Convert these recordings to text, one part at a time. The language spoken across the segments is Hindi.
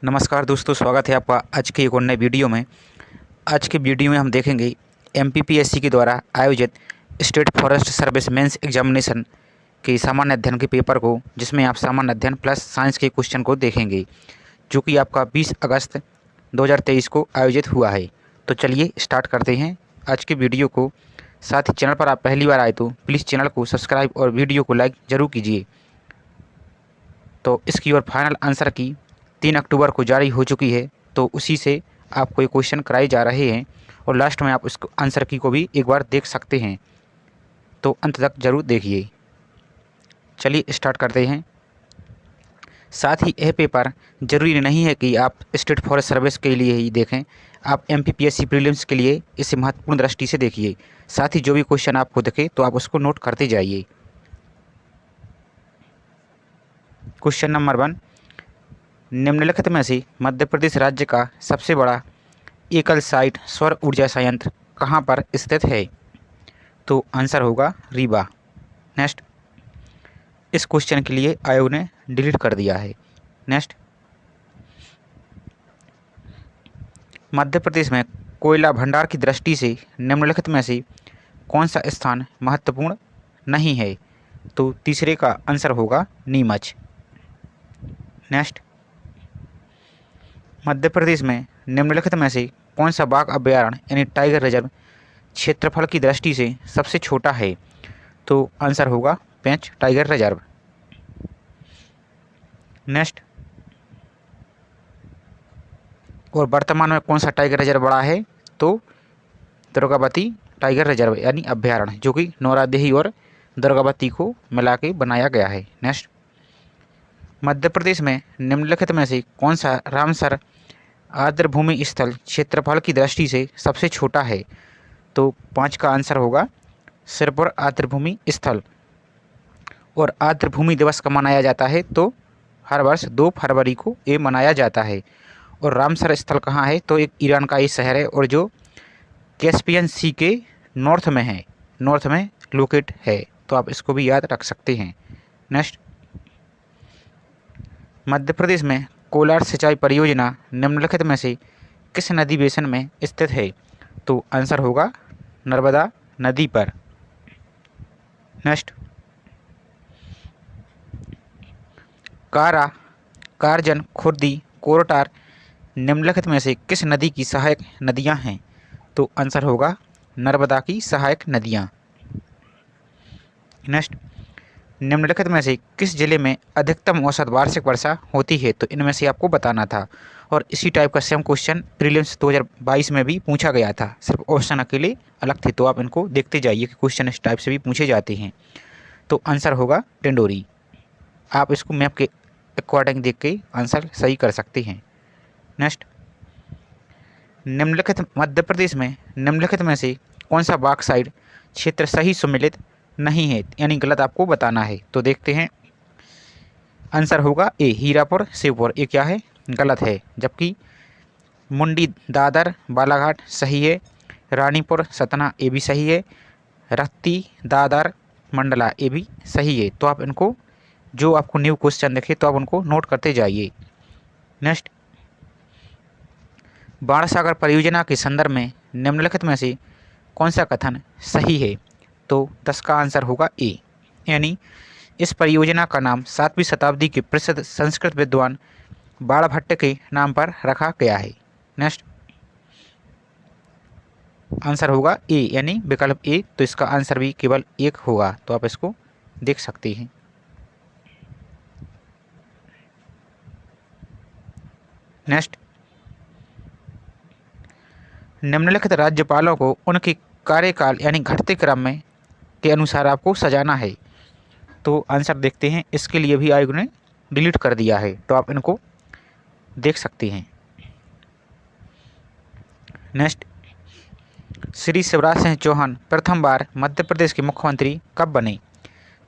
नमस्कार दोस्तों, स्वागत है आपका आज के एक और नए वीडियो में। आज के वीडियो में हम देखेंगे एमपीपीएससी के द्वारा आयोजित state forest service mains examination के सामान्य अध्ययन के पेपर को, जिसमें आप सामान्य अध्ययन प्लस साइंस के क्वेश्चन को देखेंगे, जो कि आपका 20 अगस्त 2023 को आयोजित हुआ है। तो चलिए स्टार्ट करते हैं आज के वीडियो को। साथ ही चैनल पर आप पहली बार आए तो प्लीज़ चैनल को सब्सक्राइब और वीडियो को लाइक ज़रूर कीजिए। तो इसकी और फाइनल आंसर की 3 अक्टूबर को जारी हो चुकी है, तो उसी से आपको ये क्वेश्चन कराए जा रहे हैं और लास्ट में आप इसको आंसर की को भी एक बार देख सकते हैं, तो अंत तक ज़रूर देखिए। चलिए स्टार्ट करते हैं। साथ ही यह पेपर ज़रूरी नहीं है कि आप स्टेट फॉरेस्ट सर्विस के लिए ही देखें, आप एमपीपीएससी प्रीलिम्स के लिए इसे महत्वपूर्ण दृष्टि से देखिए। साथ ही जो भी क्वेश्चन आपको दिखे तो आप उसको नोट करते जाइए। क्वेश्चन नंबर 1, निम्नलिखित में से मध्य प्रदेश राज्य का सबसे बड़ा एकल साइट सौर ऊर्जा संयंत्र कहाँ पर स्थित है? तो आंसर होगा रीवा। नेक्स्ट, इस क्वेश्चन के लिए आयोग ने डिलीट कर दिया है। नेक्स्ट, मध्य प्रदेश में कोयला भंडार की दृष्टि से निम्नलिखित में से कौन सा स्थान महत्वपूर्ण नहीं है? तो तीसरे का आंसर होगा नीमच। नेक्स्ट, मध्य प्रदेश में निम्नलिखित में से कौन सा बाघ अभयारण्य यानी टाइगर रिजर्व क्षेत्रफल की दृष्टि से सबसे छोटा है? तो आंसर होगा पेंच टाइगर रिजर्व। नेक्स्ट, और वर्तमान में कौन सा टाइगर रिजर्व बड़ा है? तो दुर्गावती टाइगर रिजर्व यानी अभयारण्य, जो कि नौरादेही और दुर्गावती को मिला के बनाया गया है। नेक्स्ट, मध्य प्रदेश में निम्नलिखित में से कौन सा रामसर आर्द्रभूमि स्थल क्षेत्रफल की दृष्टि से सबसे छोटा है? तो 5 का आंसर होगा सिरपुर आर्द्रभूमि स्थल। और आर्द्रभूमि दिवस कब मनाया जाता है? तो हर वर्ष 2 फरवरी को ये मनाया जाता है। और रामसर स्थल कहाँ है? तो एक ईरान का ये शहर है और जो कैस्पियन सी के नॉर्थ में है, नॉर्थ में लोकेट है, तो आप इसको भी याद रख सकते हैं। नेक्स्ट, मध्य प्रदेश में कोलार सिंचाई परियोजना निम्नलिखित में से किस नदी बेसिन में स्थित है? तो आंसर होगा नर्मदा नदी पर। नेक्स्ट, कारा, कारजन, खुर्दी, कोरटार निम्नलिखित में से किस नदी की सहायक नदियां हैं? तो आंसर होगा नर्मदा की सहायक नदियां। नेक्स्ट, निम्नलिखित में से किस जिले में अधिकतम औसत वार्षिक वर्षा होती है? तो इनमें से आपको बताना था। और इसी टाइप का सेम क्वेश्चन प्रीलिम्स 2022 में भी पूछा गया था, सिर्फ ऑप्शन अकेले अलग थे, तो आप इनको देखते जाइए कि क्वेश्चन इस टाइप से भी पूछे जाते हैं। तो आंसर होगा टेंडोरी। आप इसको मैप के अकॉर्डिंग देख के आंसर सही कर सकते हैं। नेक्स्ट, निम्नलिखित मध्य प्रदेश में निम्नलिखित में से कौन सा बॉक्साइट क्षेत्र सही सुमेलित नहीं है, यानी गलत आपको बताना है? तो देखते हैं। आंसर होगा ए हीरापुर शिवपुर, ये क्या है? गलत है। जबकि मुंडी दादर बालाघाट सही है, रानीपुर सतना ये भी सही है, रत्ती दादर मंडला ये भी सही है। तो आप इनको जो आपको न्यू क्वेश्चन दिखे तो आप उनको नोट करते जाइए। नेक्स्ट, बाणसागर परियोजना के संदर्भ में निम्नलिखित में से कौन सा कथन सही है? तो 10 का आंसर होगा ए, यानी इस परियोजना का नाम 7वीं शताब्दी के प्रसिद्ध संस्कृत विद्वान बाणभट्ट के नाम पर रखा गया है। नेक्स्ट, आंसर होगा ए, यानी विकल्प ए, तो इसका आंसर भी केवल 1 होगा, तो आप इसको देख सकते हैं। नेक्स्ट, निम्नलिखित राज्यपालों को उनके कार्यकाल यानी घटते क्रम में के अनुसार आपको सजाना है। तो आंसर देखते हैं। इसके लिए भी आयोग ने डिलीट कर दिया है, तो आप इनको देख सकते हैं। नेक्स्ट, श्री शिवराज सिंह चौहान प्रथम बार मध्य प्रदेश के मुख्यमंत्री कब बने?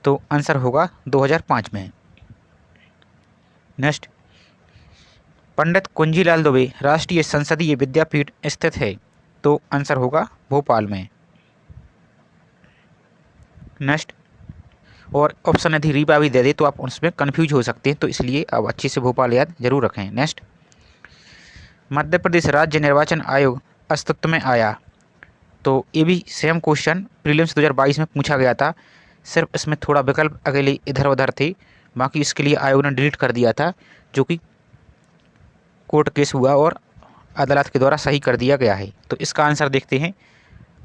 तो आंसर होगा 2005 में। नेक्स्ट, पंडित कुंजीलाल दुबे राष्ट्रीय संसदीय विद्यापीठ स्थित है? तो आंसर होगा भोपाल में। नेक्स्ट, और ऑप्शन यदि रीवा भी दे दे तो आप उसमें कन्फ्यूज हो सकते हैं, तो इसलिए आप अच्छे से भोपाल याद जरूर रखें। नेक्स्ट, मध्य प्रदेश राज्य निर्वाचन आयोग अस्तित्व में आया? तो ये भी सेम क्वेश्चन प्रीलिम्स 2022 में पूछा गया था, सिर्फ इसमें थोड़ा विकल्प अकेले इधर उधर थे, बाकी इसके लिए आयोग ने डिलीट कर दिया था, जो कि कोर्ट केस हुआ और अदालत के द्वारा सही कर दिया गया है। तो इसका आंसर देखते हैं।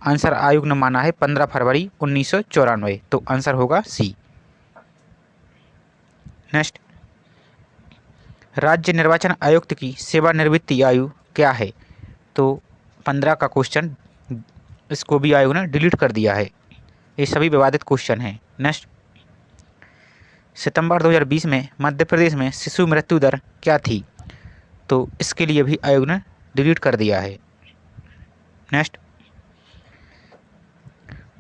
आंसर आयोग ने माना है 15 फरवरी 1994, तो आंसर होगा सी। नेक्स्ट, राज्य निर्वाचन आयुक्त की सेवानिवृत्ति आयु क्या है? तो 15 का क्वेश्चन, इसको भी आयोग ने डिलीट कर दिया है। ये सभी विवादित क्वेश्चन हैं। नेक्स्ट, सितंबर 2020 में मध्य प्रदेश में शिशु मृत्यु दर क्या थी? तो इसके लिए भी आयोग ने डिलीट कर दिया है। नेक्स्ट,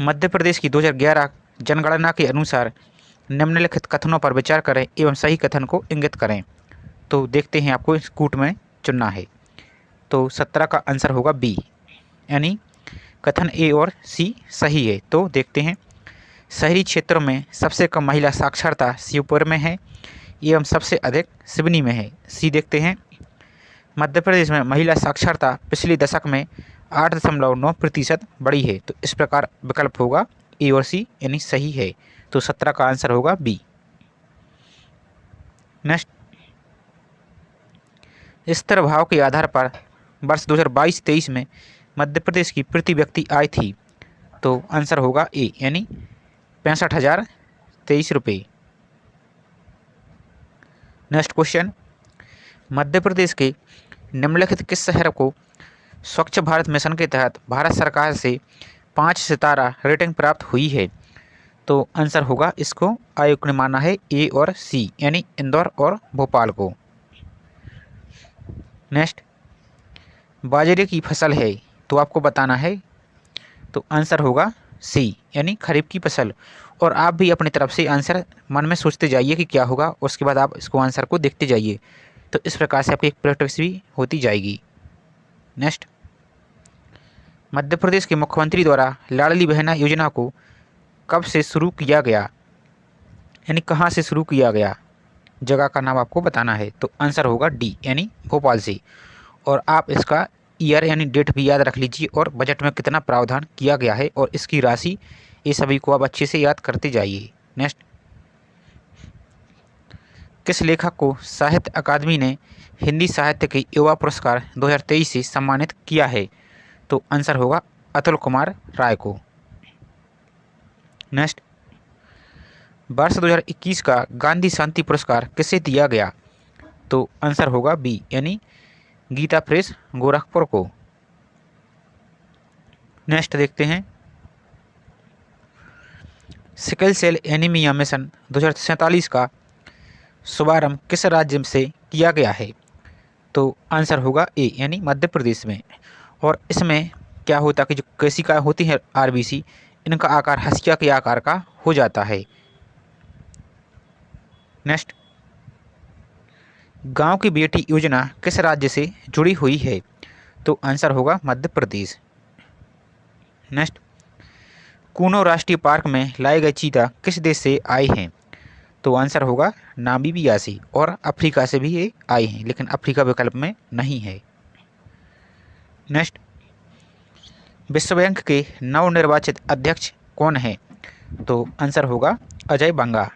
मध्य प्रदेश की 2011 जनगणना के अनुसार निम्नलिखित कथनों पर विचार करें एवं सही कथन को इंगित करें। तो देखते हैं, आपको इस कूट में चुनना है। तो 17 का आंसर होगा बी, यानी कथन ए और सी सही है। तो देखते हैं, शहरी क्षेत्रों में सबसे कम महिला साक्षरता शिवपुर में है एवं सबसे अधिक सिवनी में है। सी देखते हैं, मध्य प्रदेश में महिला साक्षरता पिछले दशक में 8.9% बढ़ी है। तो इस प्रकार विकल्प होगा ए और सी, यानी सही है। तो 17 का आंसर होगा बी। नेक्स्ट, स्तर भाव के आधार पर वर्ष 2022-23 में मध्य प्रदेश की प्रति व्यक्ति आय थी। तो आंसर होगा ए, यानी 65,023 रुपये। नेक्स्ट क्वेश्चन, मध्य प्रदेश के निम्नलिखित किस शहर को स्वच्छ भारत मिशन के तहत भारत सरकार से 5 सितारा रेटिंग प्राप्त हुई है? तो आंसर होगा, इसको आयोग ने माना है ए और सी, यानी इंदौर और भोपाल को। नेक्स्ट, बाजरे की फसल है, तो आपको बताना है। तो आंसर होगा सी, यानी खरीफ की फसल। और आप भी अपनी तरफ से आंसर मन में सोचते जाइए कि क्या होगा, उसके बाद आप इसको आंसर को देखते जाइए। तो इस प्रकार से आपकी एक प्रैक्टिस भी होती जाएगी। नेक्स्ट, मध्य प्रदेश के मुख्यमंत्री द्वारा लाडली बहना योजना को कब से शुरू किया गया, यानी कहाँ से शुरू किया गया, जगह का नाम आपको बताना है। तो आंसर होगा डी, यानी भोपाल से। और आप इसका ईयर यानी डेट भी याद रख लीजिए और बजट में कितना प्रावधान किया गया है और इसकी राशि, ये सभी को आप अच्छे से याद करते जाइए। नेक्स्ट, किस लेखक को साहित्य अकादमी ने हिंदी साहित्य के युवा पुरस्कार 2023 से सम्मानित किया है? तो आंसर होगा अतुल कुमार राय को। नेक्स्ट, वर्ष 2021 का गांधी शांति पुरस्कार किसे दिया गया? तो आंसर होगा बी, यानी गीता प्रेस गोरखपुर को। नेक्स्ट देखते हैं, सिकल सेल एनीमिया मिशन 2047 का शुभारंभ किस राज्य से किया गया है? तो आंसर होगा ए, यानी मध्य प्रदेश में। और इसमें क्या होता है कि जो कोशिका होती है आरबीसी, इनका आकार हंसिया के आकार का हो जाता है। नेक्स्ट, गांव की बेटी योजना किस राज्य से जुड़ी हुई है? तो आंसर होगा मध्य प्रदेश। नेक्स्ट, कूनो राष्ट्रीय पार्क में लाए गए चीता किस देश से आए हैं? तो आंसर होगा नामीबिया से। और अफ्रीका से भी ये आए हैं, लेकिन अफ्रीका विकल्प में नहीं है। नेक्स्ट, विश्व बैंक के नवनिर्वाचित अध्यक्ष कौन है? तो आंसर होगा अजय बंगा।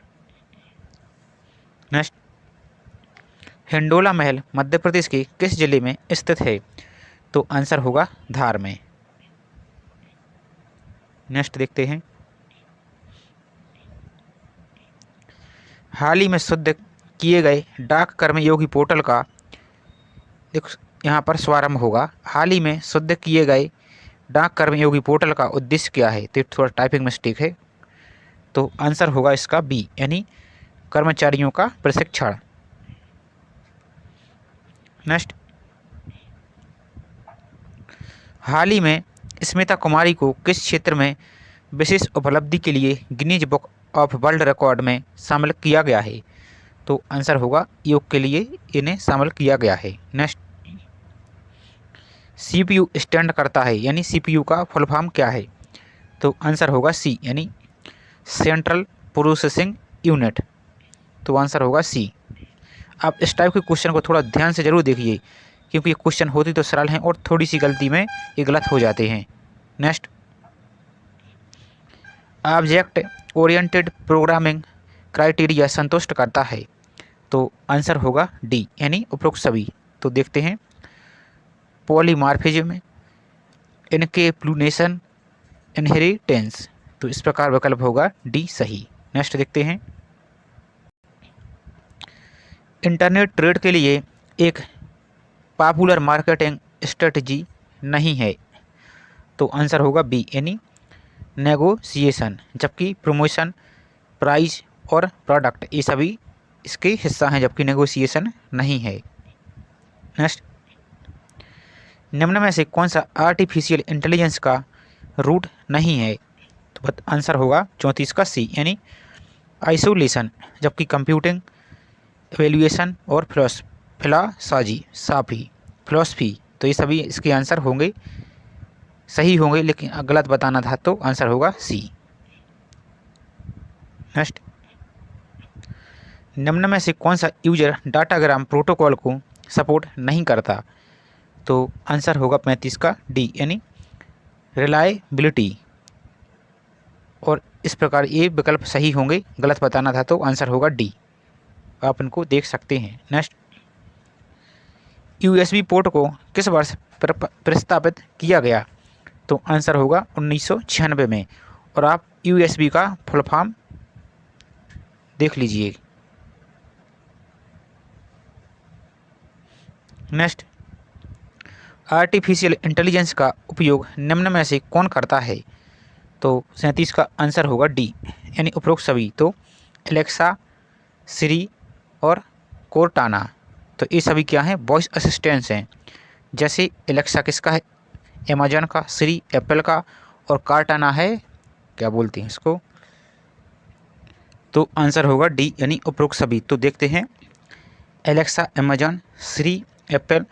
नेक्स्ट, हिंडोला महल मध्य प्रदेश के किस जिले में स्थित है? तो आंसर होगा धार में। नेक्स्ट देखते हैं, हाल ही में शुद्ध किए गए डाक कर्मयोगी पोर्टल का यहाँ पर शुभारंभ होगा। हाल ही में शुद्ध किए गए डाक कर्मयोगी पोर्टल का उद्देश्य क्या है? तो थोड़ा टाइपिंग मिस्टेक है। तो आंसर होगा इसका बी, यानी कर्मचारियों का प्रशिक्षण। नेक्स्ट, हाल ही में स्मिता कुमारी को किस क्षेत्र में विशेष उपलब्धि के लिए Guinness book of world record में शामिल किया गया है? तो आंसर होगा योग के लिए इन्हें शामिल किया गया है। नेक्स्ट, सीपीयू स्टैंड करता है, यानी सीपीयू का फुल फॉर्म क्या है? तो आंसर होगा सी, यानी सेंट्रल प्रोसेसिंग यूनिट। तो आंसर होगा सी। आप इस टाइप के क्वेश्चन को थोड़ा ध्यान से जरूर देखिए क्योंकि ये क्वेश्चन होती तो सरल हैं और थोड़ी सी गलती में ये गलत हो जाते हैं। Next, object oriented programming criteria संतुष्ट करता है, तो आंसर होगा डी यानी उपरोक्त सभी। तो देखते हैं, पॉलीमार्फिज्म, इनकेप्लुनेशन, इनहेरिटेंस, तो इस प्रकार विकल्प होगा डी सही। नेक्स्ट देखते हैं, इंटरनेट ट्रेड के लिए एक पॉपुलर मार्केटिंग स्ट्रेटजी नहीं है, तो आंसर होगा बी यानी नेगोशिएशन, जबकि प्रमोशन, प्राइस और प्रोडक्ट ये सभी इसके हिस्सा हैं, जबकि नेगोशिएशन नहीं है। नेक्स्ट, निम्न में से कौन सा आर्टिफिशियल इंटेलिजेंस का रूट नहीं है, तो आंसर होगा 34 का सी यानी आइसोलेशन, जबकि कंप्यूटिंग, एवेल्यूएशन और फिलॉसफी, तो ये सभी इसके आंसर होंगे, सही होंगे, लेकिन गलत बताना था तो आंसर होगा सी। नेक्स्ट, निम्न में से कौन सा यूजर डाटाग्राम प्रोटोकॉल को सपोर्ट नहीं करता, तो आंसर होगा 35 का डी यानी रिलायबिलिटी, और इस प्रकार ये विकल्प सही होंगे, गलत बताना था तो आंसर होगा डी, आप इनको देख सकते हैं। नेक्स्ट, यूएसबी पोर्ट को किस वर्ष प्रस्तावित किया गया, तो आंसर होगा 1996 में, और आप यूएसबी का फुल फॉर्म देख लीजिए। नेक्स्ट, आर्टिफिशियल इंटेलिजेंस का उपयोग निम्न में से कौन करता है, तो 37 का आंसर होगा डी यानी उपरोक्त सभी, तो एलेक्सा, सिरी और कोर्टाना, तो ये सभी क्या हैं, वॉइस असिस्टेंट्स हैं। जैसे एलेक्सा किसका है, अमेजन का, सिरी एप्पल का, और कार्टाना है, क्या बोलते हैं इसको, तो आंसर होगा डी यानी उपरोक्त सभी। तो देखते हैं, एलेक्सा अमेजन, सिरी एप्पल,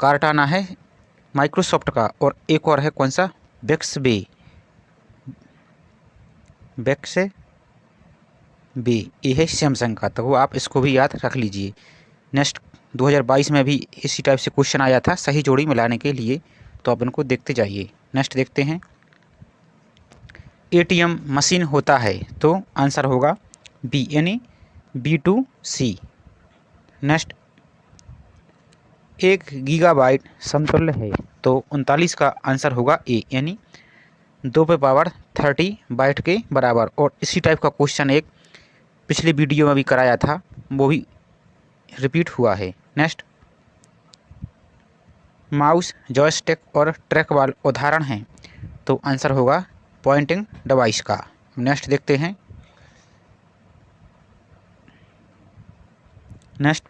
कार्टाना है माइक्रोसॉफ्ट का, और एक और है कौन सा, बेक्सबे ये है सैमसंग का, तो आप इसको भी याद रख लीजिए। नेक्स्ट, 2022 में भी इसी टाइप से क्वेश्चन आया था सही जोड़ी मिलाने के लिए, तो आप इनको देखते जाइए। नेक्स्ट देखते हैं, एटीएम मशीन होता है, तो आंसर होगा बी यानी B2C। नेक्स्ट, 1 गीगाबाइट समतुल्य है, तो 39 का आंसर होगा ए यानी 2 बाइट के बराबर, और इसी टाइप का क्वेश्चन एक पिछले वीडियो में भी कराया था, वो भी रिपीट हुआ है। नेक्स्ट, माउस, जॉयस्टिक और ट्रैक बॉल उदाहरण हैं, तो आंसर होगा पॉइंटिंग डिवाइस का। नेक्स्ट देखते हैं, नेक्स्ट,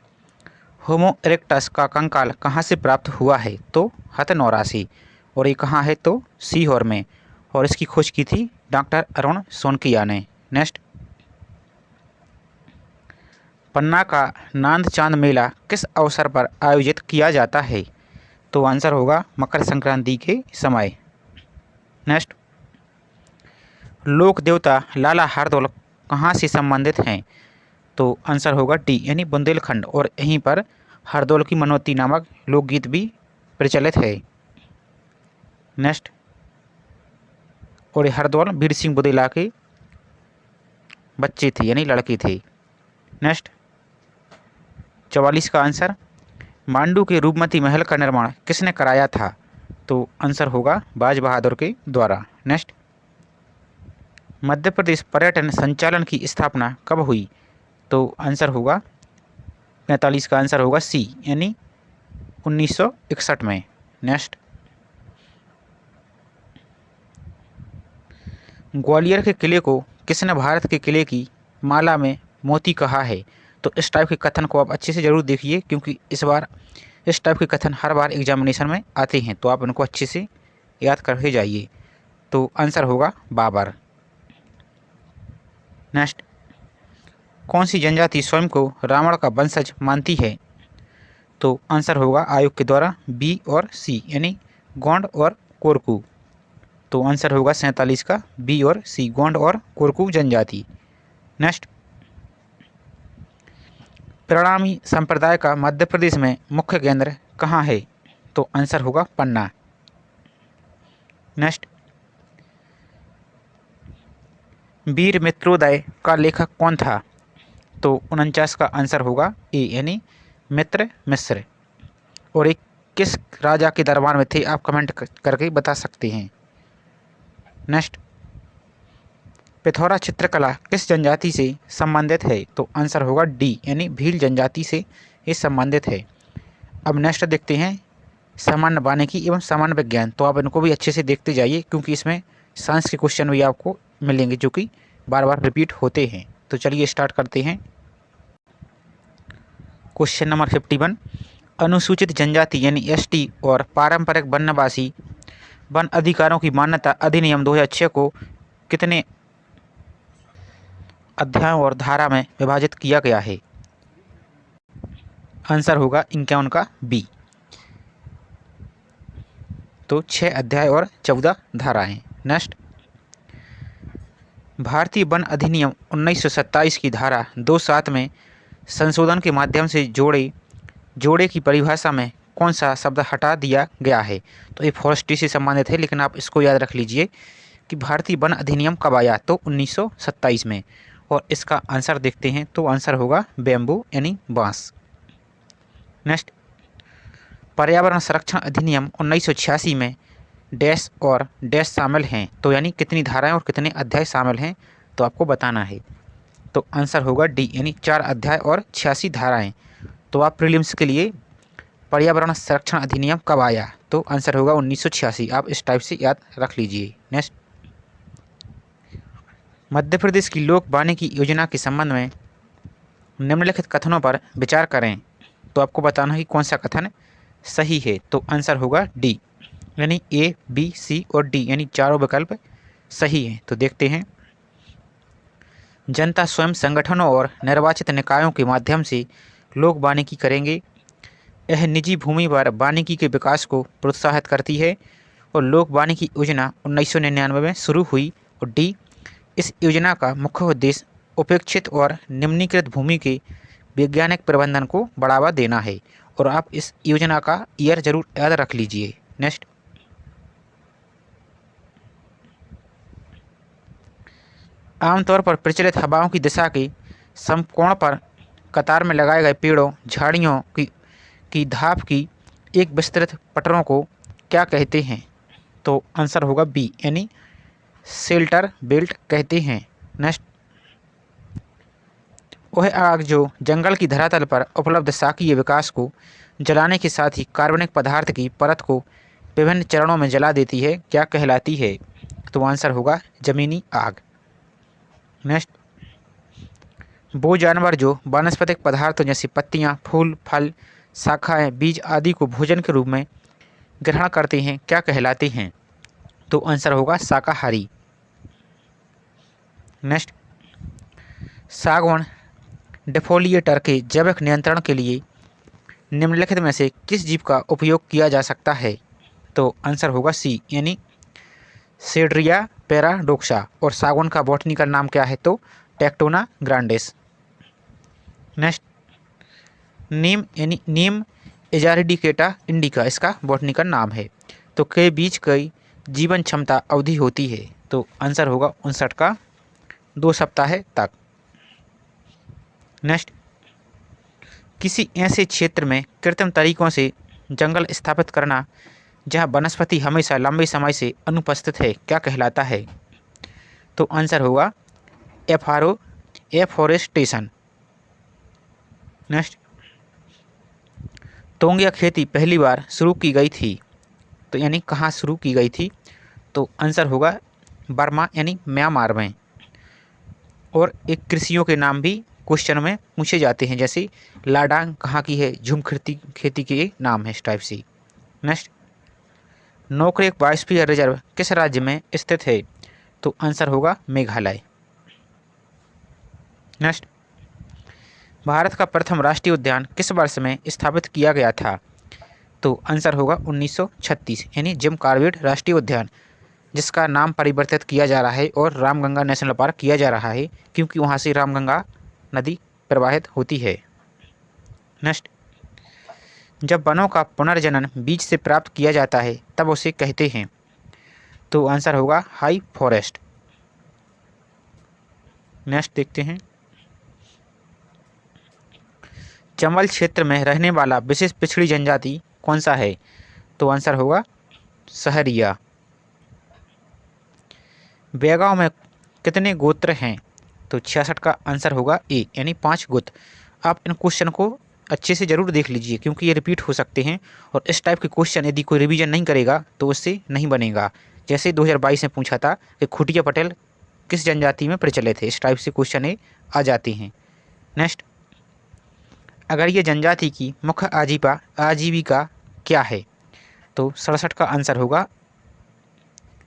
होमो इरेक्टस का कंकाल कहाँ से प्राप्त हुआ है, तो हथनौरा से, और ये कहाँ है, तो सीहोर में, और इसकी खोज की थी डॉक्टर अरुण सोनकिया ने। नेक्स्ट, पन्ना का नांद चांद मेला किस अवसर पर आयोजित किया जाता है, तो आंसर होगा मकर संक्रांति के समय। नेक्स्ट, लोक देवता लाला हरदौल कहाँ से संबंधित हैं, तो आंसर होगा डी यानी बुंदेलखंड, और यहीं पर हरदौल की मनोती नामक लोकगीत भी प्रचलित है। नेक्स्ट, और हरदौल वीर सिंह बुदेला के बच्चे थे यानी लड़के थे। नेक्स्ट, 44 का आंसर, मांडू के रूपमती महल का निर्माण किसने कराया था, तो आंसर होगा बाज बहादुर के द्वारा। नेक्स्ट, मध्य प्रदेश पर्यटन संचालन की स्थापना कब हुई, तो आंसर होगा 45 का आंसर होगा सी यानी 1961 में। नेक्स्ट, ग्वालियर के किले को किसने भारत के किले की माला में मोती कहा है, तो इस टाइप के कथन को आप अच्छे से ज़रूर देखिए, क्योंकि इस बार इस टाइप के कथन हर बार एग्जामिनेशन में आते हैं, तो आप इनको अच्छे से याद करके जाइए। तो आंसर होगा बाबर। नेक्स्ट, कौन सी जनजाति स्वयं को रावण का वंशज मानती है, तो आंसर होगा आयोग के द्वारा बी और सी यानी गोंड और कोरकू, तो आंसर होगा 47 का बी और सी, गोंड और कोरकू जनजाति। नेक्स्ट, प्रणामी संप्रदाय का मध्य प्रदेश में मुख्य केंद्र कहाँ है? तो आंसर होगा पन्ना। नेक्स्ट, वीर मित्रोदय का लेखक कौन था? तो 49 का आंसर होगा ए यानी मित्र मिश्र। और एक किस राजा के दरबार में थे? आप कमेंट करके बता सकते हैं। नेक्स्ट, पिथौरा चित्रकला किस जनजाति से संबंधित है? तो आंसर होगा डी यानी भील जनजाति से ये संबंधित है। अब नेक्स्ट देखते हैं सामान्य वानिकी एवं सामान्य विज्ञान। तो आप इनको भी अच्छे से देखते जाइए क्योंकि इसमें साइंस के क्वेश्चन भी आपको मिलेंगे जो कि बार बार रिपीट होते हैं। तो चलिए स्टार्ट करते हैं। क्वेश्चन नंबर 51, अनुसूचित जनजाति यानी एसटी और पारंपरिक वनवासी वन अधिकारों की मान्यता अधिनियम 2006 को कितने अध्यायों और धारा में विभाजित किया गया है? आंसर होगा 51 का बी। तो 6 अध्याय और 14 धाराएं। नेक्स्ट, भारतीय वन अधिनियम 1927 की धारा 27 में संशोधन के माध्यम से जोड़े की परिभाषा में कौन सा शब्द हटा दिया गया है? तो ये फॉरेस्ट्री से संबंधित है, लेकिन आप इसको याद रख लीजिए कि भारतीय वन अधिनियम कब आया? तो 1927 में। और इसका आंसर देखते हैं तो आंसर होगा बैम्बू यानी बांस। नेक्स्ट, पर्यावरण संरक्षण अधिनियम 1986 में डैश और डैश शामिल हैं। तो यानी कितनी धाराएं और कितने अध्याय शामिल हैं तो आपको बताना है। तो आंसर होगा डी यानी 4 अध्याय और 86 धाराएं। तो आप प्रीलिम्स के लिए पर्यावरण संरक्षण अधिनियम कब आया? तो आंसर होगा 1986। आप इस टाइप से याद रख लीजिए। नेक्स्ट, मध्य प्रदेश की लोक वानिकी योजना के संबंध में निम्नलिखित कथनों पर विचार करें। तो आपको बताना है कि कौन सा कथन सही है। तो आंसर होगा डी यानी ए बी सी और डी यानी चारों विकल्प सही हैं। तो देखते हैं, जनता स्वयं संगठनों और निर्वाचित निकायों के माध्यम से लोक वानिकी करेंगे। यह निजी भूमि पर वानिकी के विकास को प्रोत्साहित करती है और लोक वानिकी योजना 1999 में शुरू हुई। और डी, इस योजना का मुख्य उद्देश्य उपेक्षित और निम्नीकृत भूमि के वैज्ञानिक प्रबंधन को बढ़ावा देना है। और आप इस योजना का ईयर जरूर याद रख लीजिए। नेक्स्ट, आमतौर पर प्रचलित हवाओं की दिशा के समकोण पर कतार में लगाए गए पेड़ों झाड़ियों की धाप की एक विस्तृत पटरों को क्या कहते हैं? तो आंसर होगा बी यानी शेल्टर बेल्ट कहते हैं। नेक्स्ट, वह आग जो जंगल की धरातल पर उपलब्ध शाकीय विकास को जलाने के साथ ही कार्बनिक पदार्थ की परत को विभिन्न चरणों में जला देती है क्या कहलाती है? तो आंसर होगा जमीनी आग। नेक्स्ट, वो जानवर जो वानस्पतिक पदार्थों जैसे पत्तियां, फूल, फल, शाखाएं, बीज आदि को भोजन के रूप में ग्रहण करते हैं क्या कहलाते हैं? तो आंसर होगा शाकाहारी। नेक्स्ट, सागवान डिफोलिएटर के जैविक नियंत्रण के लिए निम्नलिखित में से किस जीव का उपयोग किया जा सकता है? तो आंसर होगा सी यानी सेड्रिया पैराडोक्सा। और सागवान का बॉटनिकल नाम क्या है? तो टेक्टोना ग्रांडिस। नेक्स्ट, नीम यानी नीम एजारिडिकेटा इंडिका इसका बॉटनिकल नाम है। तो के बीज की जीवन क्षमता अवधि होती है? तो आंसर होगा 59 का 2 सप्ताह तक। नेक्स्ट, किसी ऐसे क्षेत्र में कृत्रिम तरीकों से जंगल स्थापित करना जहां वनस्पति हमेशा लंबे समय से अनुपस्थित है क्या कहलाता है? तो आंसर होगा एफॉरेस्टेशन। नेक्स्ट, तोंगिया खेती पहली बार शुरू की गई थी तो यानी कहाँ शुरू की गई थी? तो आंसर होगा बर्मा यानी म्यांमार में। और एक कृषियों के नाम भी क्वेश्चन में पूछे जाते हैं, जैसे लाडांग कहाँ की है? झुम खेती के नाम है इस टाइप से। नेक्स्ट, नोकरेक बायोस्फीयर रिजर्व किस राज्य में स्थित है? तो आंसर होगा मेघालय। नेक्स्ट, भारत का प्रथम राष्ट्रीय उद्यान किस वर्ष में स्थापित किया गया था? तो आंसर होगा 1936 यानी जिम कॉर्बेट राष्ट्रीय उद्यान, जिसका नाम परिवर्तित किया जा रहा है और रामगंगा नेशनल पार्क किया जा रहा है क्योंकि वहाँ से रामगंगा नदी प्रवाहित होती है। नेक्स्ट, जब वनों का पुनर्जनन बीज से प्राप्त किया जाता है तब उसे कहते हैं, तो आंसर होगा हाई फॉरेस्ट। नेक्स्ट देखते हैं, चंबल क्षेत्र में रहने वाला विशेष पिछड़ी जनजाति कौन सा है, तो आंसर होगा सहरिया। बेगांव में कितने गोत्र हैं, तो 66 का आंसर होगा ए, यानी 5 गोत्र। आप इन क्वेश्चन को अच्छे से ज़रूर देख लीजिए क्योंकि ये रिपीट हो सकते हैं और इस टाइप के क्वेश्चन यदि कोई रिवीजन नहीं करेगा तो उससे नहीं बनेगा। जैसे 2022 में पूछा था कि खुटिया पटेल किस जनजाति में प्रचलित है, इस टाइप से क्वेश्चन ये आ जाते हैं। नेक्स्ट, अगर ये जनजाति की मुख्य आजीविका क्या है, तो 67 का आंसर होगा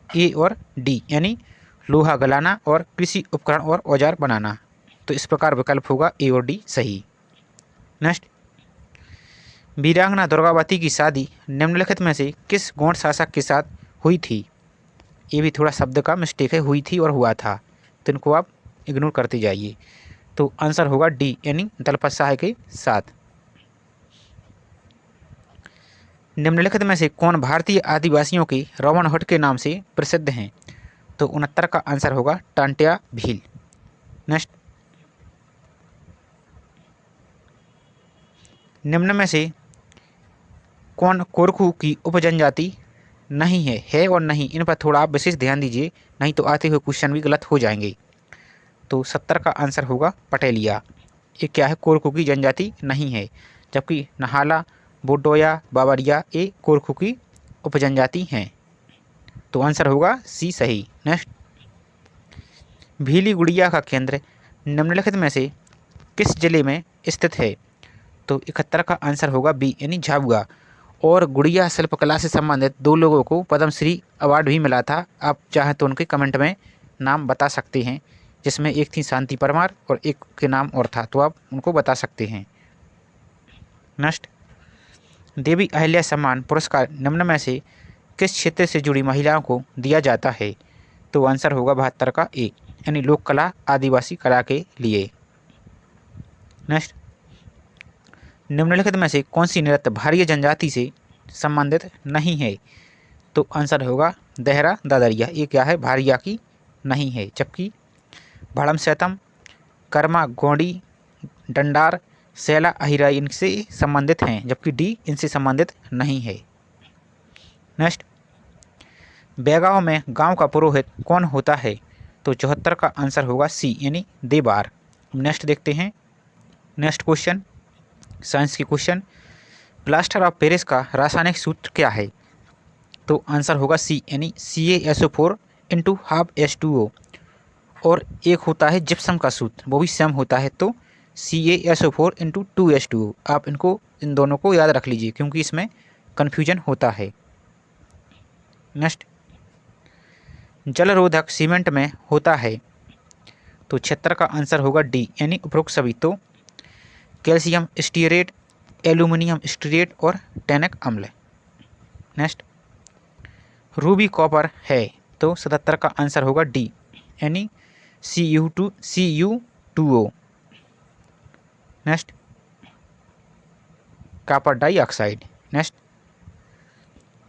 ए और डी, यानी लोहा गलाना और कृषि उपकरण और औजार बनाना। तो इस प्रकार विकल्प होगा ए और डी सही। नेक्स्ट, वीरांगना दुर्गावती की शादी निम्नलिखित में से किस गौड़ शासक के साथ हुई थी। ये भी थोड़ा शब्द का मिस्टेक है, हुई थी और हुआ था, तो इनको आप इग्नोर करते जाइए। तो आंसर होगा डी, यानी दलपत शाह के साथ। निम्नलिखित में से कौन भारतीय आदिवासियों के रोमन हुड के नाम से प्रसिद्ध हैं, तो 69 का आंसर होगा टांटिया भील। नेक्स्ट, निम्न में से कौन कोरकू की उपजनजाति नहीं है और नहीं, इन पर थोड़ा आप विशेष ध्यान दीजिए, नहीं तो आते हुए क्वेश्चन भी गलत हो जाएंगे। तो 70 का आंसर होगा पटेलिया। ये क्या है, कोरकू की जनजाति नहीं है, जबकि नहाला, बोडोया, बावरिया ये कोरकू की उपजनजाति हैं। तो आंसर होगा सी सही। नेक्स्ट, भीली गुड़िया का केंद्र निम्नलिखित में से किस जिले में स्थित है, तो 71 का आंसर होगा बी, यानी झाबुआ। और गुड़िया शिल्पकला से संबंधित 2 लोगों को पद्मश्री अवार्ड भी मिला था, आप चाहें तो उनके कमेंट में नाम बता सकते हैं, जिसमें एक थी शांति परमार और एक के नाम और था, तो आप उनको बता सकते हैं। नेक्स्ट, देवी अहिल्या सम्मान पुरस्कार निम्न में से किस क्षेत्र से जुड़ी महिलाओं को दिया जाता है, तो आंसर होगा 72 का ए, यानी लोक कला आदिवासी कला के लिए। नेक्स्ट, निम्नलिखित में से कौन सी नृत्य भारीय जनजाति से संबंधित नहीं है, तो आंसर होगा देहरा दादरिया। ये क्या है, भारिया की नहीं है, जबकि भड़म सैतम, कर्मा गोंडी, डंडार, सैला अहिरा इनसे संबंधित हैं, जबकि डी इनसे संबंधित नहीं है। नेक्स्ट, बेगांव में गांव का पुरोहित कौन होता है, तो 74 का आंसर होगा सी, यानी देबार। नेक्स्ट देखते हैं, नेक्स्ट क्वेश्चन साइंस की क्वेश्चन, प्लास्टर ऑफ पेरिस का रासायनिक सूत्र क्या है, तो आंसर होगा सी, यानी CaSO4 इंटू हाफ H2O। और एक होता है जिप्सम का सूत्र, वो भी सेम होता है, तो CaSO4 इंटू 2H2O। आप इन दोनों को याद रख लीजिए क्योंकि इसमें कन्फ्यूजन होता है। नेक्स्ट, जलरोधक सीमेंट में होता है, तो 76 का आंसर होगा डी, यानी उपरोक्त सभी। तो कैल्शियम स्टीरेट, एल्यूमिनियम स्टीरेट और टैनिक अम्ल। नेक्स्ट, रूबी कॉपर है, तो 77 का आंसर होगा डी, यानी Cu2O। Next, copper dioxide. Next,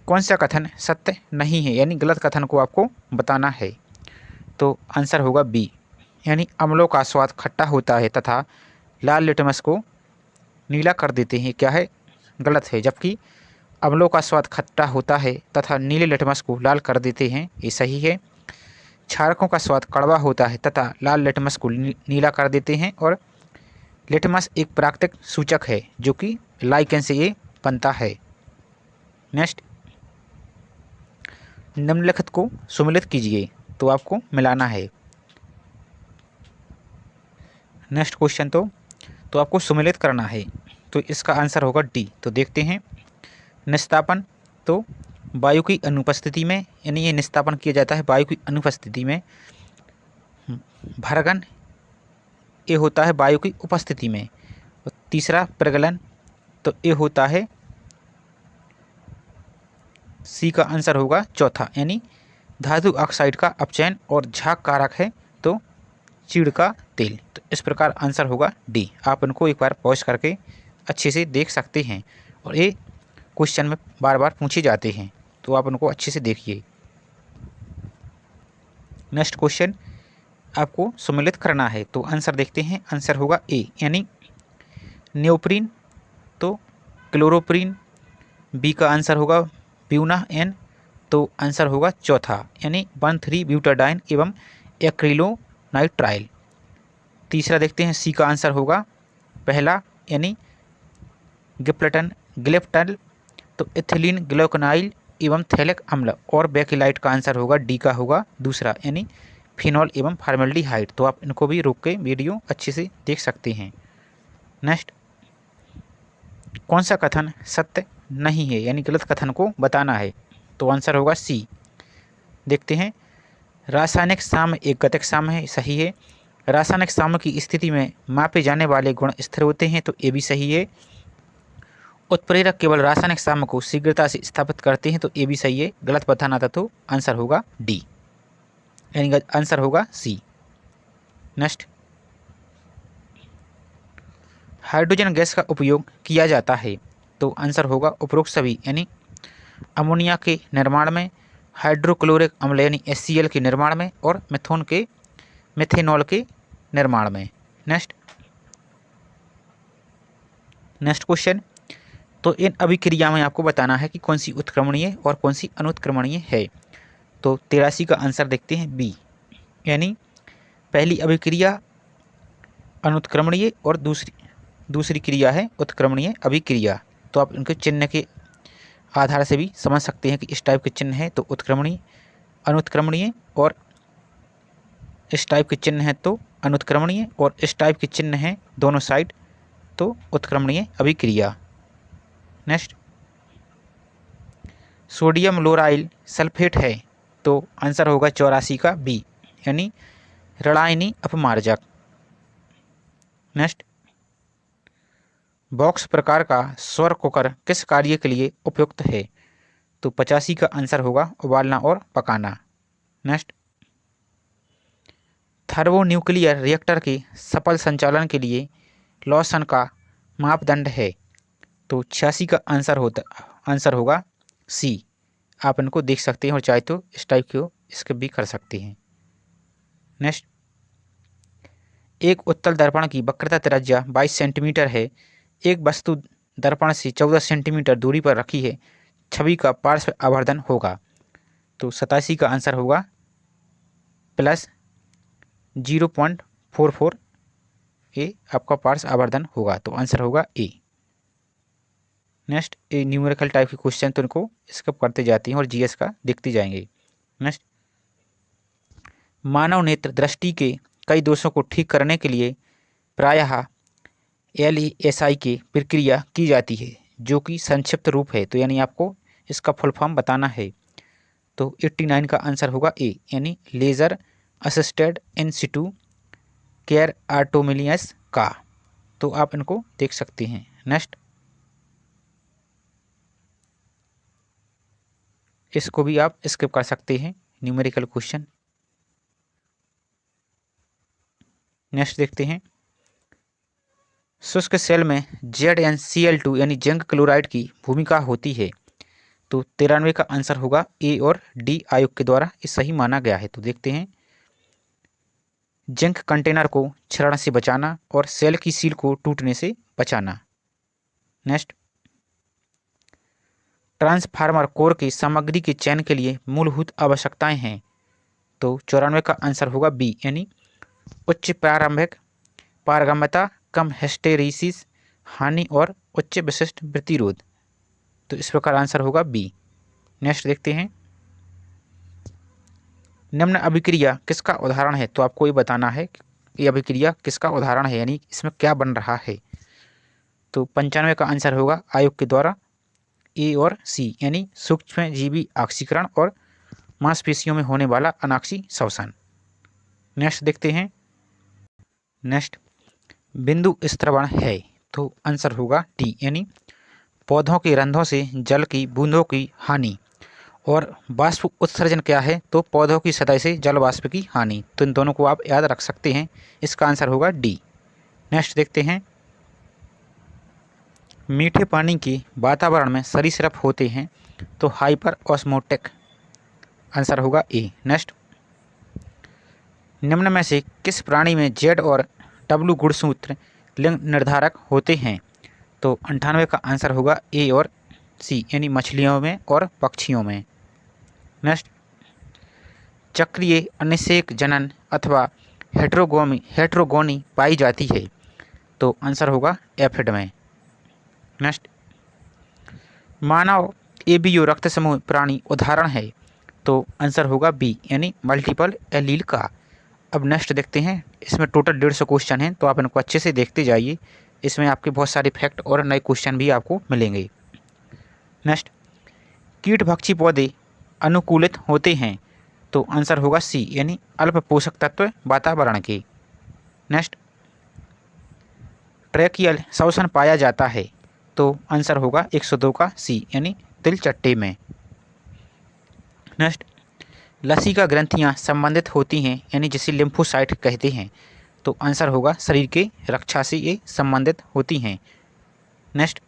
कौन सा कथन सत्य नहीं है, यानी गलत कथन को आपको बताना है, तो आंसर होगा बी, यानी अम्लों का स्वाद खट्टा होता है तथा लाल लिटमस को नीला कर देते हैं, क्या है, गलत है, जबकि अम्लों का स्वाद खट्टा होता है तथा नीले लिटमस को लाल कर देते हैं, ये सही है। क्षारकों का स्वाद कड़वा होता है तथा लाल लिटमस को नीला कर देते हैं, और लिटमस एक प्राकृतिक सूचक है जो कि लाइकेन से ये बनता है। नेक्स्ट, निम्नलिखित को सुमेलित कीजिए, तो आपको मिलाना है। नेक्स्ट क्वेश्चन, तो आपको सुमेलित करना है, तो इसका आंसर होगा डी। तो देखते हैं, निस्तापन तो वायु की अनुपस्थिति में, यानी ये निस्तापन किया जाता है वायु की अनुपस्थिति में। भरगन ये होता है वायु की उपस्थिति में। और तीसरा प्रगलन, तो ये होता है सी का आंसर होगा चौथा, यानी धातु ऑक्साइड का अपचयन, और झाग कारक है तो चीड़ का तेल। तो इस प्रकार आंसर होगा डी। आप इनको एक बार पॉज करके अच्छे से देख सकते हैं और ये क्वेश्चन में बार बार पूछे जाते हैं, तो आप उनको अच्छे से देखिए। नेक्स्ट क्वेश्चन आपको सम्मिलित करना है, तो आंसर देखते हैं। आंसर होगा ए यानी नियोप्रीन, तो क्लोरोप्रीन। बी का आंसर होगा ब्यूना एन, तो आंसर होगा चौथा यानी 1,3 ब्यूटाडाइन एवं एक्रिलोनाइट्राइल। तीसरा देखते हैं, सी का आंसर होगा पहला यानी ग्लिप्टल, तो एथिलीन ग्लूकोनाइल एवं थैलिक अम्ल। और बेकिलाइट का आंसर होगा डी का होगा दूसरा यानी फिनॉल एवं फार्मेल्डिहाइड। तो आप इनको भी रोक के वीडियो अच्छे से देख सकते हैं। नेक्स्ट, कौन सा कथन सत्य नहीं है यानी गलत कथन को बताना है, तो आंसर होगा सी। देखते हैं, रासायनिक साम्य एक गतिक साम्य है, सही है। रासायनिक साम्य की स्थिति में मापे जाने वाले गुण स्थिर होते हैं, तो ये भी सही है। उत्प्रेरक केवल रासायनिक साम्य को शीघ्रता से स्थापित करते हैं, तो ये भी सही है। गलत बताना था, तो आंसर होगा डी यानी आंसर होगा सी। नेक्स्ट, हाइड्रोजन गैस का उपयोग किया जाता है, तो आंसर होगा उपरोक्त सभी यानी अमोनिया के निर्माण में, हाइड्रोक्लोरिक अम्ल यानी HCl के निर्माण में और मेथेनॉल के निर्माण में। नेक्स्ट क्वेश्चन, तो इन अभिक्रिया में आपको बताना है कि कौन सी उत्क्रमणीय और कौन सी अनुत्क्रमणीय है। तो 83 का आंसर देखते हैं बी यानी पहली अभिक्रिया अनुत्क्रमणीय और दूसरी क्रिया है उत्क्रमणीय अभिक्रिया। तो आप इनके चिन्ह के आधार से भी समझ सकते हैं कि इस टाइप के चिन्ह है तो उत्क्रमणीय अनुत्क्रमणीय, और इस टाइप के चिन्ह है तो अनुत्क्रमणीय, और इस टाइप के चिन्ह हैं दोनों साइड तो उत्क्रमणीय अभिक्रिया। नेक्स्ट, सोडियम लोराइल सल्फेट है, तो आंसर होगा 84 का बी यानी ऋणायनी अपमार्जक। नेक्स्ट, बॉक्स प्रकार का सौर कुकर किस कार्य के लिए उपयुक्त है, तो 85 का आंसर होगा उबालना और पकाना। नेक्स्ट, थर्मोन्यूक्लियर रिएक्टर के सफल संचालन के लिए लॉसन का मापदंड है, तो 86 का आंसर होगा सी। आप इनको देख सकते हैं और चाहे तो इस टाइप को स्किप भी कर सकते हैं। नेक्स्ट, एक उत्तल दर्पण की वक्रता त्रिज्या 22 सेंटीमीटर है, एक वस्तु दर्पण से 14 सेंटीमीटर दूरी पर रखी है, छवि का पार्श्व आवर्धन होगा, तो 87 का आंसर होगा प्लस 0.44 ये आपका पार्श्व आवर्धन होगा, तो आंसर होगा ए। नेक्स्ट, ये न्यूमेरिकल टाइप के क्वेश्चन तो इनको स्किप करते जाती हैं और जीएस का देखते जाएंगे। नेक्स्ट, मानव नेत्र दृष्टि के कई दोषों को ठीक करने के लिए प्रायः LASI की प्रक्रिया की जाती है, जो कि संक्षिप्त रूप है, तो यानी आपको इसका फुल फॉर्म बताना है। तो 89 का आंसर होगा ए यानी laser assisted in situ keratomileusis का, तो आप इनको देख सकते हैं। नेक्स्ट, इसको भी आप स्किप कर सकते हैं न्यूमेरिकल क्वेश्चन। नेक्स्ट देखते हैं, शुष्क सेल में ZnCl2 यानी जिंक क्लोराइड की भूमिका होती है, तो 93 का आंसर होगा ए और डी आयोग के द्वारा ये सही माना गया है। तो देखते हैं, जिंक कंटेनर को क्षरण से बचाना और सेल की सील को टूटने से बचाना। नेक्स्ट, ट्रांसफार्मर कोर की सामग्री के चयन के लिए मूलभूत आवश्यकताएं हैं, तो 94 का आंसर होगा बी यानी उच्च प्रारंभिक पारगम्यता, कम हिस्टेरिसिस हानि और उच्च विशिष्ट प्रतिरोध, तो इस प्रकार आंसर होगा बी। नेक्स्ट देखते हैं, निम्न अभिक्रिया किसका उदाहरण है, तो आपको ये बताना है कि ये अभिक्रिया किसका उदाहरण है यानी इसमें क्या बन रहा है। तो 95 का आंसर होगा आयोग के द्वारा ए और सी यानी सूक्ष्म जीवी ऑक्सीकरण और मांसपेशियों में होने वाला अनाक्षी श्वसन। नेक्स्ट देखते हैं, नेक्स्ट बिंदु स्त्रवण है, तो आंसर होगा डी यानी पौधों के रंध्रों से जल की बूंदों की हानि, और वाष्प उत्सर्जन क्या है, तो पौधों की सतह से जल वाष्प की हानि। तो इन दोनों को आप याद रख सकते हैं, इसका आंसर होगा डी। नेक्स्ट देखते हैं, मीठे पानी के वातावरण में सरीसृप होते हैं तो हाइपर ऑस्मोटिक। आंसर होगा ए। नेक्स्ट, निम्न में से किस प्राणी में जेड और डब्ल्यू गुणसूत्र लिंग निर्धारक होते हैं? तो 98 का आंसर होगा ए और सी, यानी मछलियों में और पक्षियों में। नेक्स्ट, चक्रीय अनिषेक जनन अथवा हेट्रोगोनी पाई जाती है? तो आंसर होगा एफिड में। नेक्स्ट, मानव एबीओ रक्त समूह प्राणी उदाहरण है? तो आंसर होगा बी, यानी मल्टीपल एलील का। अब नेक्स्ट देखते हैं, इसमें टोटल 150 क्वेश्चन हैं, तो आप इनको अच्छे से देखते जाइए। इसमें आपके बहुत सारे फैक्ट और नए क्वेश्चन भी आपको मिलेंगे। नेक्स्ट, कीट भक्षी पौधे अनुकूलित होते हैं? तो आंसर होगा सी, यानी अल्प पोषक तत्व वातावरण के। नेक्स्ट, ट्रैकियल शोषण पाया जाता है? तो आंसर होगा 102 का सी, यानी तिलचट्टे में। नेक्स्ट, लसिका ग्रंथियां संबंधित होती हैं, यानी जिसे लिम्फोसाइट कहते हैं? तो आंसर होगा शरीर के रक्षा से ये संबंधित होती हैं। नेक्स्ट,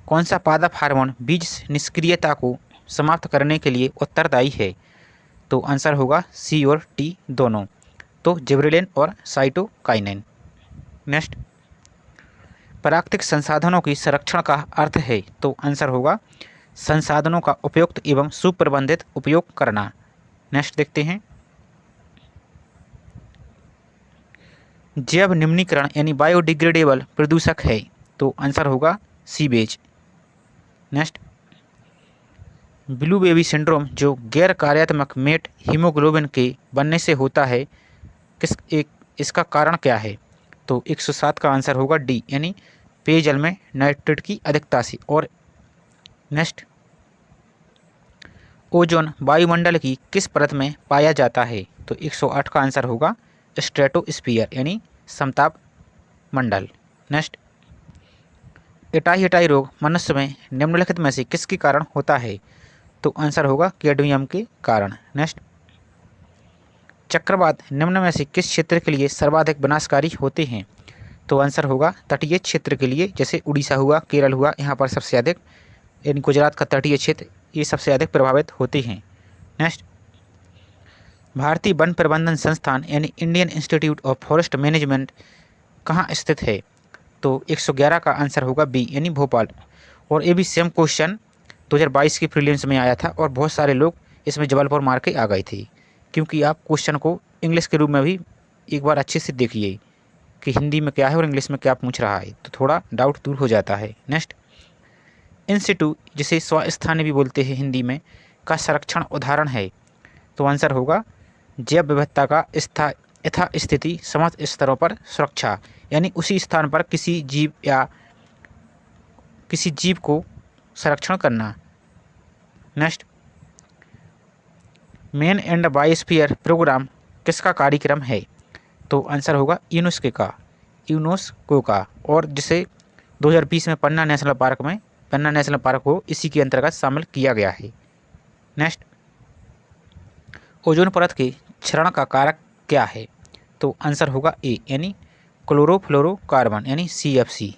कौन सा पादप हार्मोन बीज निष्क्रियता को समाप्त करने के लिए उत्तरदायी है? तो आंसर होगा सी और टी दोनों, तो जिब्रेलिन और साइटोकाइनिन। नेक्स्ट, प्राकृतिक संसाधनों की संरक्षण का अर्थ है? तो आंसर होगा संसाधनों का उपयुक्त एवं सुप्रबंधित उपयोग करना। नेक्स्ट देखते हैं, जैव निम्नीकरण यानी बायोडिग्रेडेबल प्रदूषक है? तो आंसर होगा sewage. Next, blue baby syndrome जो गैर कार्यात्मक मेट हीमोग्लोबिन के बनने से होता है, इसका कारण क्या है? तो 107 का आंसर होगा डी, यानी पेयजल में नाइट्रेट की अधिकता से। और नेक्स्ट, ओजोन वायुमंडल की किस परत में पाया जाता है? तो 108 का आंसर होगा स्ट्रेटोस्फीयर, यानी समताप मंडल। नेक्स्ट, एटाई रोग मनुष्य में निम्नलिखित में से किसके कारण होता है? तो आंसर होगा कैडमियम के कारण। नेक्स्ट, चक्रवात निम्न में से किस क्षेत्र के लिए सर्वाधिक विनाशकारी होते हैं? तो आंसर होगा तटीय क्षेत्र के लिए, जैसे उड़ीसा हुआ, केरल हुआ, यहाँ पर सबसे अधिक, यानी गुजरात का तटीय क्षेत्र, ये सबसे अधिक प्रभावित होते हैं। नेक्स्ट, भारतीय वन प्रबंधन संस्थान यानी Indian institute of forest management कहाँ स्थित है? तो 111 का आंसर होगा बी, यानी भोपाल। और ये भी सेम क्वेश्चन 2022 की प्रीलिम्स में आया था और बहुत सारे लोग इसमें जबलपुर मार के आ गए थे, क्योंकि आप क्वेश्चन को इंग्लिश के रूप में भी एक बार अच्छे से देखिए कि हिंदी में क्या है और इंग्लिश में क्या पूछ रहा है, तो थोड़ा डाउट दूर हो जाता है। नेक्स्ट, इन सिटू जिसे स्वस्थानीय भी बोलते हैं हिंदी में, का संरक्षण उदाहरण है? तो आंसर होगा जैव विविधता का यथास्थिति समस्त स्तरों पर सुरक्षा, यानी उसी स्थान पर किसी जीव को संरक्षण करना। Next, man and biosphere programme किसका कार्यक्रम है? तो आंसर होगा यूनेस्को का, और जिसे 2020 में पन्ना नेशनल पार्क को इसी के अंतर्गत शामिल किया गया है। नेक्स्ट, ओजोन परत के क्षरण का कारक क्या है? तो आंसर होगा ए, यानी क्लोरोफ्लोरोकार्बन, यानी CFC।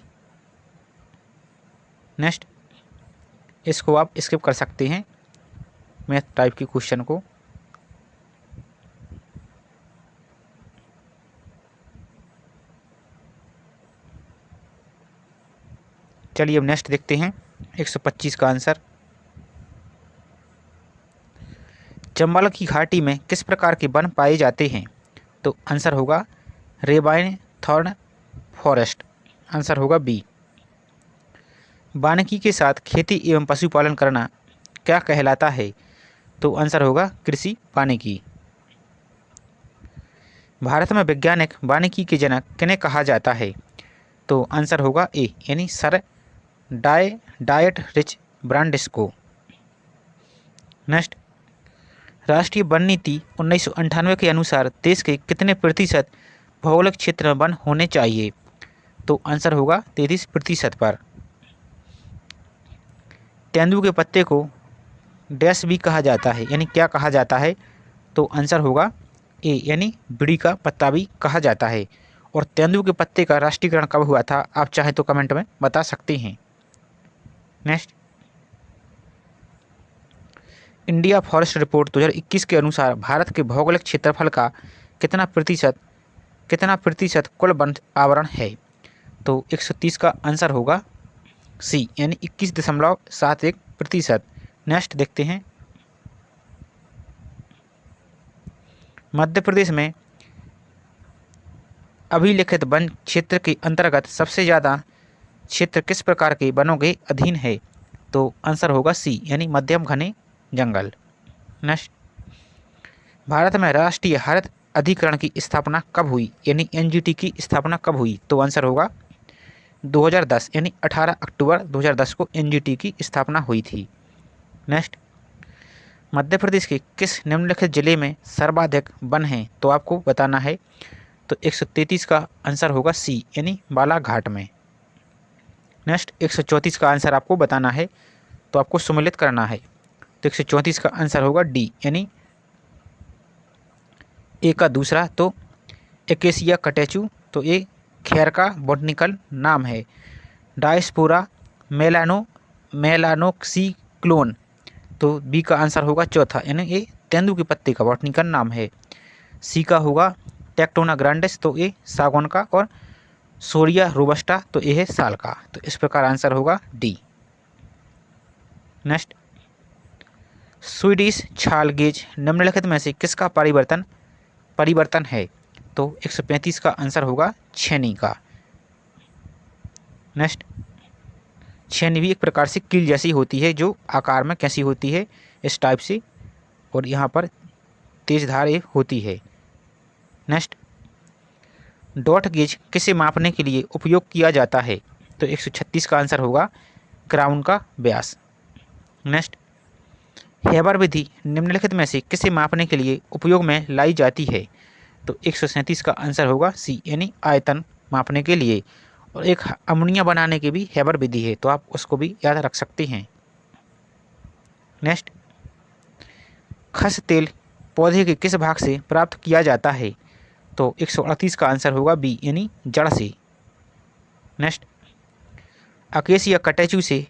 नेक्स्ट, इसको आप स्किप कर सकते हैं मैथ टाइप के क्वेश्चन को। चलिए अब नेक्स्ट देखते हैं 125 का आंसर। चंबल की घाटी में किस प्रकार के वन पाए जाते हैं? तो आंसर होगा रेबाइन थॉर्न फॉरेस्ट। आंसर होगा बी। वानिकी के साथ खेती एवं पशुपालन करना क्या कहलाता है? तो आंसर होगा कृषि वानिकी। भारत में वैज्ञानिक वानिकी के जनक किन्हें कहा जाता है? तो आंसर होगा ए, यानी सर डाइट रिच ब्रांडिस को। नेक्स्ट, राष्ट्रीय वन नीति 1998 के अनुसार देश के कितने प्रतिशत भौगोलिक क्षेत्र में वन होने चाहिए? तो आंसर होगा 33% पर। तेंदुए के पत्ते को डैश भी कहा जाता है, यानी क्या कहा जाता है? तो आंसर होगा ए, यानी बीड़ी का पत्ता भी कहा जाता है। और तेंदुए के पत्ते का राष्ट्रीयकरण कब हुआ था, आप चाहे तो कमेंट में बता सकते हैं। नेक्स्ट, इंडिया फॉरेस्ट रिपोर्ट 2021 के अनुसार भारत के भौगोलिक क्षेत्रफल का कितना प्रतिशत कुल वन आवरण है। तो 130 का आंसर होगा सी, यानी 21.71%। नेक्स्ट देखते हैं, मध्य प्रदेश में अभिलेखित वन क्षेत्र के अंतर्गत सबसे ज़्यादा क्षेत्र किस प्रकार के वनों के अधीन है। तो आंसर होगा सी, यानी मध्यम घने जंगल। नेक्स्ट, भारत में राष्ट्रीय हरित अधिकरण की स्थापना कब हुई, यानी एनजीटी की स्थापना कब हुई। तो आंसर होगा 2010, यानी 18 अक्टूबर 2010 को एनजीटी की स्थापना हुई थी। नेक्स्ट, मध्य प्रदेश के किस निम्नलिखित जिले में सर्वाधिक वन हैं, तो आपको बताना है। तो 133 का आंसर होगा सी, यानी बालाघाट में। नेक्स्ट, 134 का आंसर आपको बताना है, तो आपको सम्मिलित करना है। तो 134 का आंसर होगा डी, यानी ए का दूसरा। तो एकेसिया कटेचू, तो ये खैर का बॉटनिकल नाम है। डायस्पोरा मेलानोक्सिक्लोन, तो बी का आंसर होगा चौथा, यानी ये तेंदु के पत्ते का बॉटनिकल नाम है। सी का होगा टेक्टोना ग्रांडिस, तो ये सागौन का। और सोरिया रोबस्टा, तो ये है साल का। तो इस प्रकार आंसर होगा डी। नेक्स्ट, स्वीडिश छाल गेज निम्नलिखित में से किसका परिवर्तन है। तो 135 का आंसर होगा छेनी का। नेक्स्ट, छेनी भी एक प्रकार से कील जैसी होती है, जो आकार में कैसी होती है, इस टाइप से, और यहाँ पर तेज धार होती है। नेक्स्ट, डॉट गेज किसे मापने के लिए उपयोग किया जाता है। तो 136 का आंसर होगा क्राउन का व्यास। नेक्स्ट, हेबर विधि निम्नलिखित में से किसे मापने के लिए उपयोग में लाई जाती है। तो 137 का आंसर होगा सी, यानी आयतन मापने के लिए। और एक अमोनिया बनाने की भी हेबर विधि है, तो आप उसको भी याद रख सकते हैं। नेक्स्ट, खस तेल पौधे के किस भाग से प्राप्त किया जाता है। तो 138 का आंसर होगा बी, यानी जड़ से। नेक्स्ट, अकेसिया कटेचू से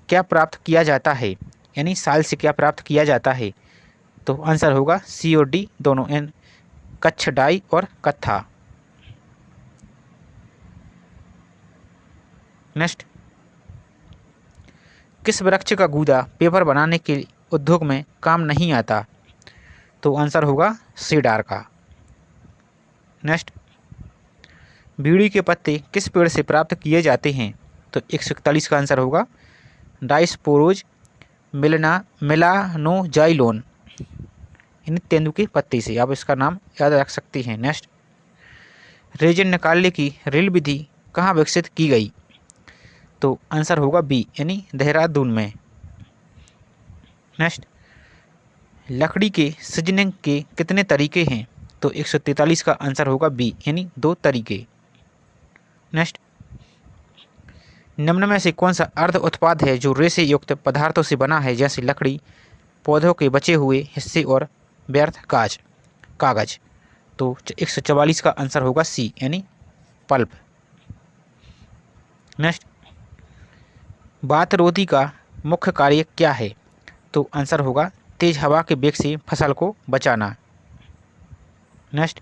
क्या प्राप्त किया जाता है, यानी साल से क्या प्राप्त किया जाता है। तो आंसर होगा सी और डी दोनों, एन कच्छ डाई और कत्था। नेक्स्ट, किस वृक्ष का गूदा पेपर बनाने के उद्योग में काम नहीं आता। तो आंसर होगा सीडार का। नेक्स्ट, बीड़ी के पत्ते किस पेड़ से प्राप्त किए जाते हैं। तो 141 का आंसर होगा डायस्पोरोज मेलानोजाइलोन, यानी तेंदु के पत्ते से। आप इसका नाम याद रख सकते हैं। नेक्स्ट, रेजिन निकालने की रेल विधि कहाँ विकसित की गई। तो आंसर होगा बी, यानी देहरादून में। नेक्स्ट, लकड़ी के सीजनिंग के कितने तरीके हैं। तो 143 का आंसर होगा बी, यानी 2 तरीके। नेक्स्ट, निम्न में से कौन सा अर्ध उत्पाद है जो रेशे युक्त पदार्थों से बना है, जैसे लकड़ी, पौधों के बचे हुए हिस्से और व्यर्थ कागज। तो 144 का आंसर होगा सी, यानी पल्प। नेक्स्ट, बातरोधी का मुख्य कार्य क्या है। तो आंसर होगा तेज हवा के वेग से फसल को बचाना। नेक्स्ट,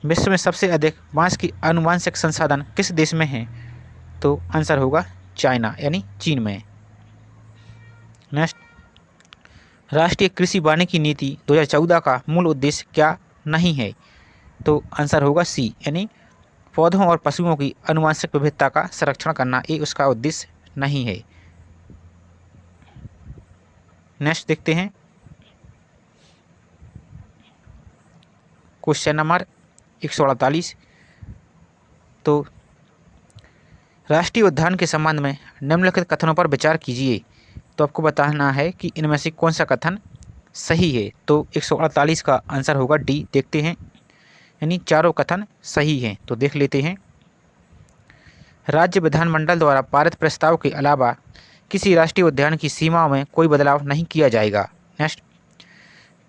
विश्व में सबसे अधिक बांस की आनुवंशिक संसाधन किस देश में है। तो आंसर होगा चाइना, यानी चीन में। नेक्स्ट, राष्ट्रीय कृषि वानिकी नीति 2014 का मूल उद्देश्य क्या नहीं है। तो आंसर होगा सी, यानी पौधों और पशुओं की आनुवंशिक विविधता का संरक्षण करना, ये उसका उद्देश्य नहीं है। नेक्स्ट देखते हैं, क्वेश्चन नंबर 148। तो राष्ट्रीय उद्यान के संबंध में निम्नलिखित कथनों पर विचार कीजिए। तो आपको बताना है कि इनमें से कौन सा कथन सही है। तो 148 का आंसर होगा डी। देखते हैं, यानी चारों कथन सही हैं। तो देख लेते हैं, राज्य विधानमंडल द्वारा पारित प्रस्ताव के अलावा किसी राष्ट्रीय उद्यान की सीमाओं में कोई बदलाव नहीं किया जाएगा। नेक्स्ट,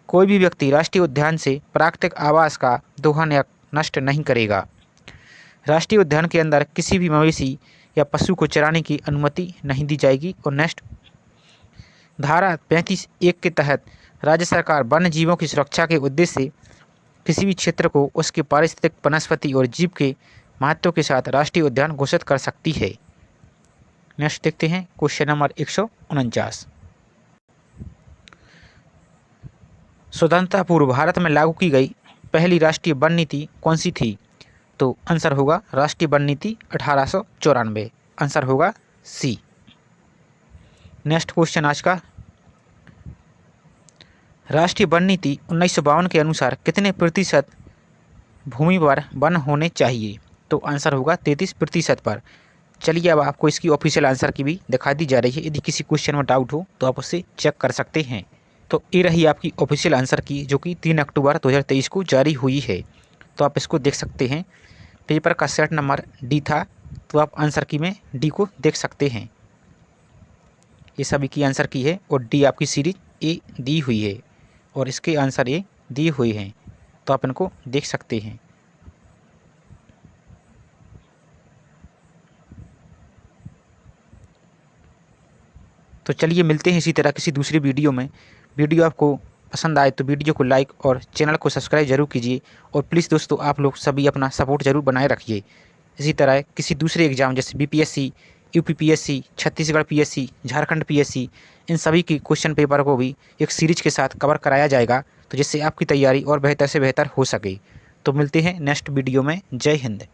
कोई भी व्यक्ति राष्ट्रीय उद्यान से प्राकृतिक आवास का दोहन या नष्ट नहीं करेगा। राष्ट्रीय उद्यान के अंदर किसी भी मवेशी या पशु को चराने की अनुमति नहीं दी जाएगी। और नेक्स्ट, धारा 35(1) के तहत राज्य सरकार वन्य जीवों की सुरक्षा के उद्देश्य से किसी भी क्षेत्र को उसके पारिस्थितिक, वनस्पति और जीव के महत्व के साथ राष्ट्रीय उद्यान घोषित कर सकती है। नेक्स्ट देखते हैं क्वेश्चन नंबर 149। स्वतंत्रता पूर्व भारत में लागू की गई पहली राष्ट्रीय वन नीति कौन सी थी? तो आंसर होगा राष्ट्रीय वन नीति 1894। आंसर होगा सी। नेक्स्ट क्वेश्चन आज का, राष्ट्रीय वन नीति 1952 के अनुसार कितने प्रतिशत भूमि पर वन होने चाहिए? तो आंसर होगा 33% पर। चलिए अब आपको इसकी ऑफिशियल आंसर की भी दिखा दी जा रही है। यदि किसी क्वेश्चन में डाउट हो तो आप उसे चेक कर सकते हैं। तो ये रही आपकी ऑफिशियल आंसर की, जो कि 3 अक्टूबर 2023 को जारी हुई है। तो आप इसको देख सकते हैं। पेपर का सेट नंबर डी था, तो आप आंसर की में डी को देख सकते हैं। ये सभी की आंसर की है और डी आपकी सीरीज ए दी हुई है और इसके आंसर ये दिए हुए हैं, तो आप इनको देख सकते हैं। तो चलिए मिलते हैं इसी तरह किसी दूसरी वीडियो में। वीडियो आपको पसंद आए तो वीडियो को लाइक और चैनल को सब्सक्राइब जरूर कीजिए। और प्लीज़ दोस्तों, आप लोग सभी अपना सपोर्ट जरूर बनाए रखिए। इसी तरह किसी दूसरे एग्जाम जैसे BPSC, UPPSC, Chhattisgarh PSC, Jharkhand PSC, इन सभी की क्वेश्चन पेपर को भी एक सीरीज के साथ कवर कराया जाएगा, तो जिससे आपकी तैयारी और बेहतर से बेहतर हो सके। तो मिलते हैं नेक्स्ट वीडियो में। जय हिंद।